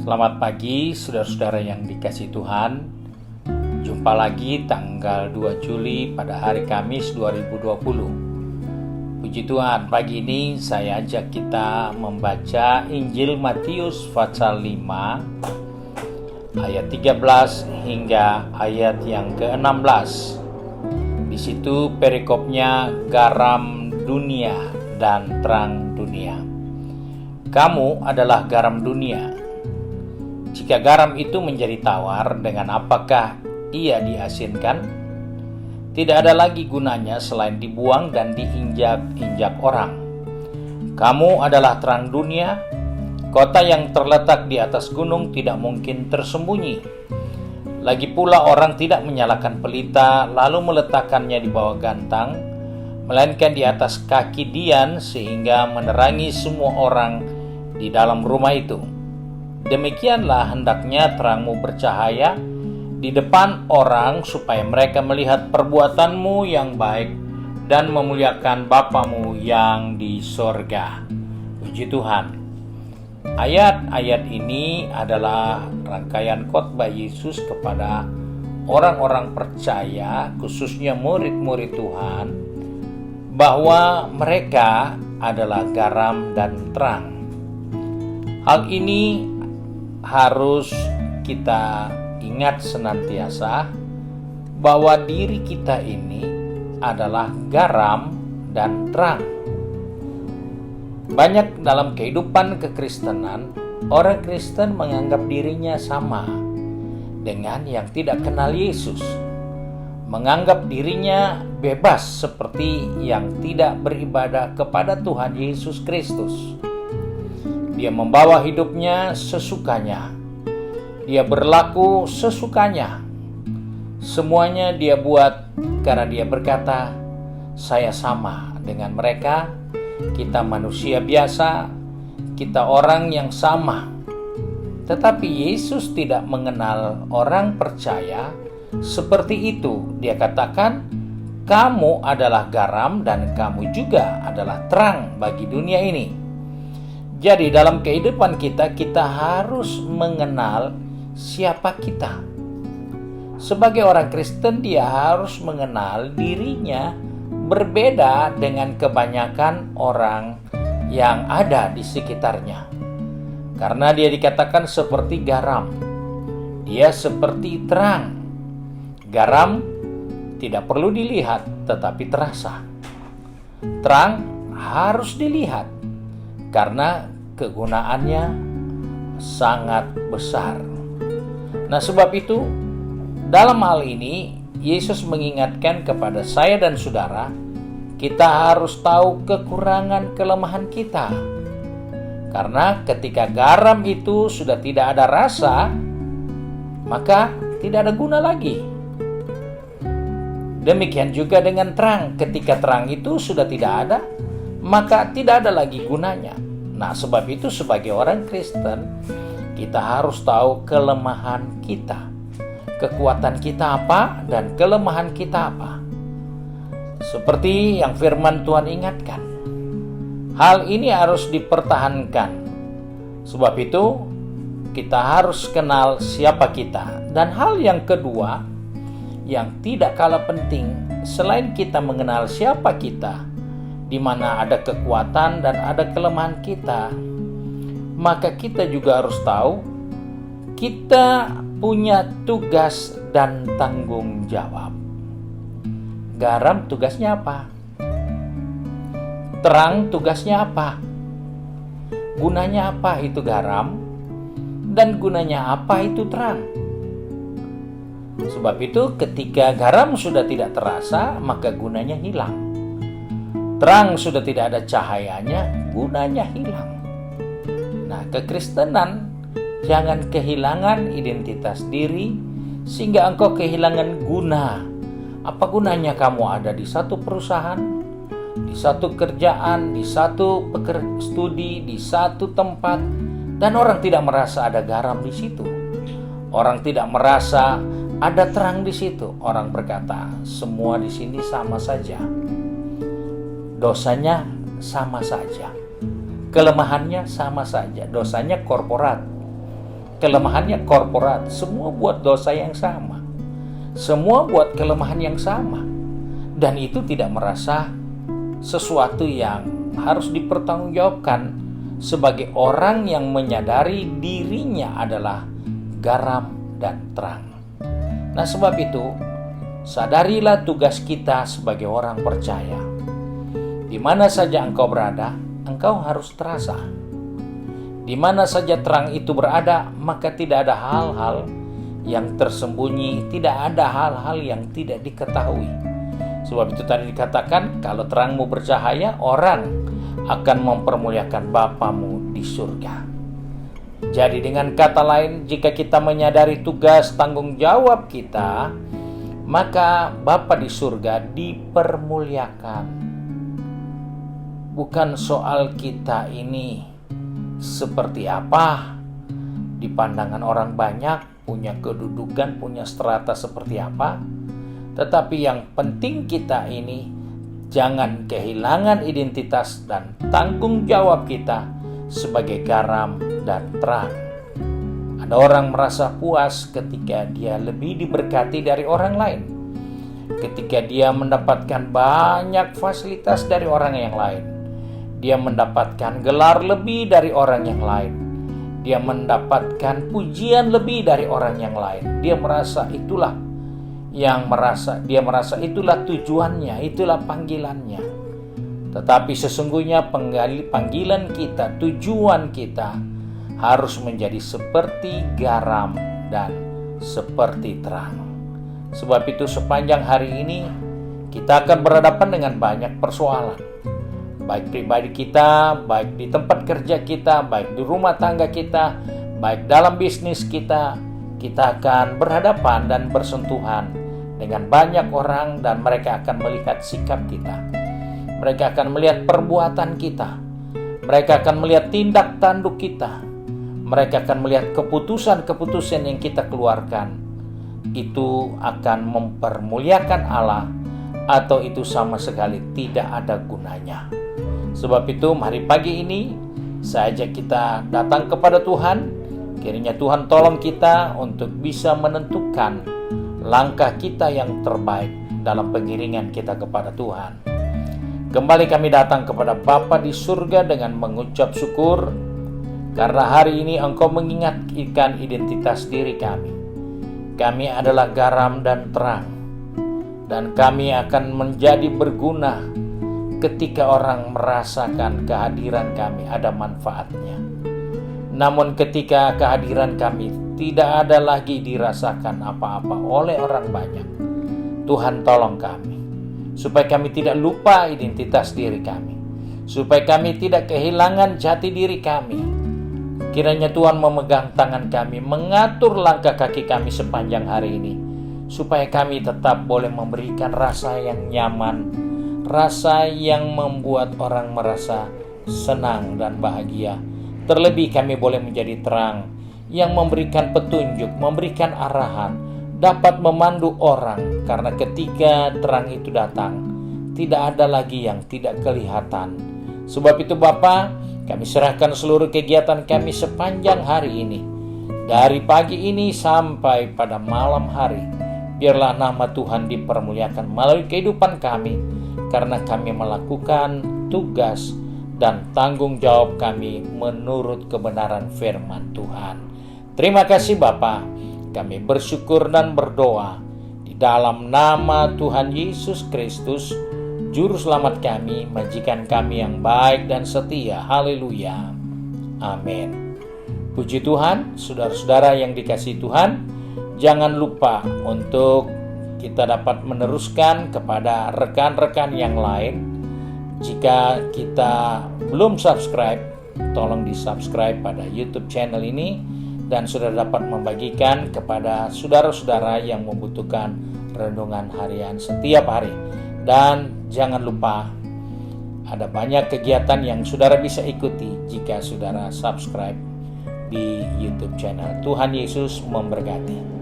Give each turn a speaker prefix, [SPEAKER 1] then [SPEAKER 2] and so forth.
[SPEAKER 1] Selamat pagi saudara-saudara yang dikasihi Tuhan. Jumpa lagi tanggal 2 Juli pada hari Kamis 2020. Puji Tuhan, pagi ini saya ajak kita membaca Injil Matius pasal 5 ayat 13 hingga ayat yang ke-16. Di situ perikopnya garam dunia dan terang dunia. Kamu adalah garam dunia. Jika garam itu menjadi tawar, dengan apakah ia diasinkan? Tidak ada lagi gunanya selain dibuang dan diinjak-injak orang. Kamu adalah terang dunia. Kota yang terletak di atas gunung tidak mungkin tersembunyi. Lagi pula orang tidak menyalakan pelita lalu meletakkannya di bawah gantang, melainkan di atas kaki dian sehingga menerangi semua orang di dalam rumah itu. Demikianlah hendaknya terangmu bercahaya di depan orang supaya mereka melihat perbuatanmu yang baik dan memuliakan Bapamu yang di sorga. Puji Tuhan. Ayat-ayat ini adalah rangkaian khotbah Yesus kepada orang-orang percaya, khususnya murid-murid Tuhan, bahwa mereka adalah garam dan terang. Hal ini harus kita ingat senantiasa bahwa diri kita ini adalah garam dan terang. Banyak dalam kehidupan kekristenan, orang Kristen menganggap dirinya sama dengan yang tidak kenal Yesus. Menganggap dirinya bebas seperti yang tidak beribadah kepada Tuhan Yesus Kristus. Dia membawa hidupnya sesukanya. Dia berlaku sesukanya. Semuanya dia buat karena dia berkata, saya sama dengan mereka. Kita manusia biasa, kita orang yang sama. Tetapi Yesus tidak mengenal orang percaya seperti itu. Dia katakan, kamu adalah garam dan kamu juga adalah terang bagi dunia ini. Jadi dalam kehidupan kita harus mengenal siapa kita. Sebagai orang Kristen, dia harus mengenal dirinya berbeda dengan kebanyakan orang yang ada di sekitarnya. Karena dia dikatakan seperti garam. Dia seperti terang. Garam tidak perlu dilihat tetapi terasa. Terang harus dilihat karena kegunaannya sangat besar. Nah, sebab itu dalam hal ini Yesus mengingatkan kepada saya dan saudara, kita harus tahu kekurangan kelemahan kita. Karena ketika garam itu sudah tidak ada rasa, maka tidak ada guna lagi. Demikian juga dengan terang, ketika terang itu sudah tidak ada, maka tidak ada lagi gunanya. Nah, sebab itu sebagai orang Kristen, kita harus tahu kelemahan kita. Kekuatan kita apa dan kelemahan kita apa. Seperti yang firman Tuhan ingatkan. Hal ini harus dipertahankan. Sebab itu kita harus kenal siapa kita. Dan hal yang kedua yang tidak kalah penting, selain kita mengenal siapa kita, di mana ada kekuatan dan ada kelemahan kita, maka kita juga harus tahu kita punya tugas dan tanggung jawab. Garam tugasnya apa? Terang tugasnya apa? Gunanya apa itu garam? Dan gunanya apa itu terang? Sebab itu ketika garam sudah tidak terasa, maka gunanya hilang. Terang sudah tidak ada cahayanya, gunanya hilang. Nah, kekristenan jangan kehilangan identitas diri sehingga engkau kehilangan guna. Apa gunanya kamu ada di satu perusahaan, di satu kerjaan, di satu studi, di satu tempat, dan orang tidak merasa ada garam di situ. Orang tidak merasa ada terang di situ. Orang berkata, semua di sini sama saja. Dosanya sama saja. Kelemahannya sama saja. Dosanya korporat. kelemahannya korporat, semua buat dosa yang sama. Semua buat kelemahan yang sama. Dan itu tidak merasa sesuatu yang harus dipertanggungjawabkan sebagai orang yang menyadari dirinya adalah garam dan terang. Nah, sebab itu, sadarilah tugas kita sebagai orang percaya. Di mana saja engkau berada, engkau harus terasa. Di mana saja terang itu berada, maka tidak ada hal-hal yang tersembunyi, tidak ada hal-hal yang tidak diketahui. Sebab itu tadi dikatakan, kalau terangmu bercahaya, orang akan mempermuliakan Bapamu di surga. Jadi dengan kata lain, jika kita menyadari tugas tanggung jawab kita, maka Bapa di surga dipermuliakan. Bukan soal kita ini seperti apa di pandangan orang banyak, punya kedudukan, punya strata seperti apa. Tetapi yang penting kita ini jangan kehilangan identitas dan tanggung jawab kita sebagai garam dan terang. Ada orang merasa puas ketika dia lebih diberkati dari orang lain, ketika dia mendapatkan banyak fasilitas dari orang yang lain, dia mendapatkan gelar lebih dari orang yang lain, dia mendapatkan pujian lebih dari orang yang lain. Dia merasa itulah itulah tujuannya, itulah panggilannya. Tetapi sesungguhnya panggilan kita, tujuan kita harus menjadi seperti garam dan seperti terang. Sebab itu sepanjang hari ini kita akan berhadapan dengan banyak persoalan. Baik pribadi kita, baik di tempat kerja kita, baik di rumah tangga kita, baik dalam bisnis kita akan berhadapan dan bersentuhan dengan banyak orang, dan mereka akan melihat sikap kita. Mereka akan melihat perbuatan kita. Mereka akan melihat tindak tanduk kita. Mereka akan melihat keputusan-keputusan yang kita keluarkan. Itu akan mempermuliakan Allah atau itu sama sekali tidak ada gunanya. Sebab itu mari pagi ini saja kita datang kepada Tuhan. Kiranya Tuhan tolong kita untuk bisa menentukan langkah kita yang terbaik dalam pengiringan kita kepada Tuhan. Kembali kami datang kepada Bapa di surga dengan mengucap syukur karena hari ini Engkau mengingatkan identitas diri kami. Kami adalah garam dan terang, dan kami akan menjadi berguna ketika orang merasakan kehadiran kami ada manfaatnya. Namun ketika kehadiran kami tidak ada lagi dirasakan apa-apa oleh orang banyak, Tuhan tolong kami, supaya kami tidak lupa identitas diri kami, supaya kami tidak kehilangan jati diri kami. Kiranya Tuhan memegang tangan kami, mengatur langkah kaki kami sepanjang hari ini, supaya kami tetap boleh memberikan rasa yang nyaman, rasa yang membuat orang merasa senang dan bahagia. Terlebih kami boleh menjadi terang yang memberikan petunjuk, memberikan arahan, dapat memandu orang. Karena ketika terang itu datang, tidak ada lagi yang tidak kelihatan. Sebab itu Bapa, kami serahkan seluruh kegiatan kami sepanjang hari ini, dari pagi ini sampai pada malam hari. Biarlah nama Tuhan dipermuliakan melalui kehidupan kami, karena kami melakukan tugas dan tanggung jawab kami menurut kebenaran firman Tuhan. Terima kasih Bapa, kami bersyukur dan berdoa di dalam nama Tuhan Yesus Kristus, Juru Selamat kami, majikan kami yang baik dan setia. Haleluya. Amin. Puji Tuhan, saudara-saudara yang dikasihi Tuhan, jangan lupa untuk kita dapat meneruskan kepada rekan-rekan yang lain. Jika kita belum subscribe, tolong di-subscribe pada YouTube channel ini, dan sudah dapat membagikan kepada saudara-saudara yang membutuhkan renungan harian setiap hari. Dan jangan lupa, ada banyak kegiatan yang saudara bisa ikuti jika saudara subscribe di YouTube channel. Tuhan Yesus memberkati.